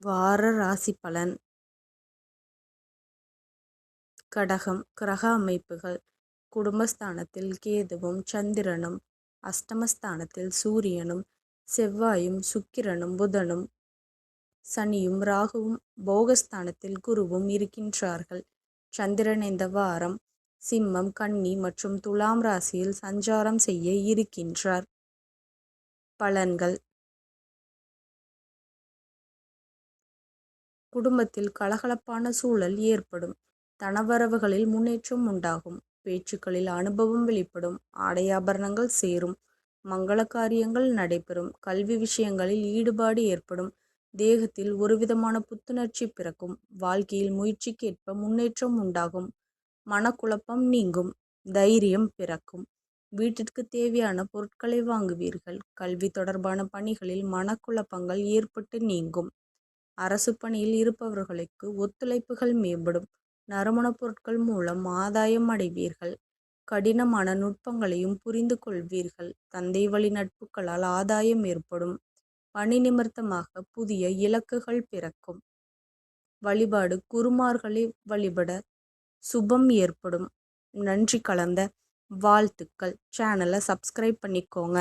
வார ராசி பலன். கடகம். கிரக அமைப்புகள். குடும்பஸ்தானத்தில் கேதுவும் சந்திரனும், அஷ்டமஸ்தானத்தில் சூரியனும் செவ்வாயும் சுக்கிரனும் புதனும் சனியும் ராகுவும், போகஸ்தானத்தில் குருவும் இருக்கின்றார்கள். சந்திரன் இந்த வாரம் சிம்மம், கன்னி மற்றும் துலாம் ராசியில் சஞ்சாரம் செய்ய இருக்கின்றார். பலன்கள். குடும்பத்தில் கலகலப்பான சூழல் ஏற்படும். தனவரவுகளில் முன்னேற்றம் உண்டாகும். பேச்சுக்களில் அனுபவம் வெளிப்படும். ஆடை ஆபரணங்கள் சேரும். மங்கள காரியங்கள் நடைபெறும். கல்வி விஷயங்களில் ஈடுபாடு ஏற்படும். தேகத்தில் ஒருவிதமான புத்துணர்ச்சி பிறக்கும். வாழ்க்கையில் முயற்சிக்கேற்ப முன்னேற்றம் உண்டாகும். மனக்குழப்பம் நீங்கும். தைரியம் பிறக்கும். வீட்டிற்கு தேவையான பொருட்களை வாங்குவீர்கள். கல்வி தொடர்பான பணிகளில் மனக்குழப்பங்கள் ஏற்பட்டு நீங்கும். அரசு பணியில் இருப்பவர்களுக்கு ஒத்துழைப்புகள் மேம்படும். நறுமணப் பொருட்கள் மூலம் ஆதாயம் அடைவீர்கள். கடினமான நுட்பங்களையும் புரிந்து கொள்வீர்கள். தந்தை வழி நட்புகளால் ஆதாயம் ஏற்படும். பணி நிமித்தமாக புதிய இலக்குகள் பிறக்கும். வழிபாடு. குருமார்களை வழிபட சுபம் ஏற்படும். நன்றி கலந்த வாழ்த்துக்கள். சேனலை சப்ஸ்கிரைப் பண்ணிக்கோங்க.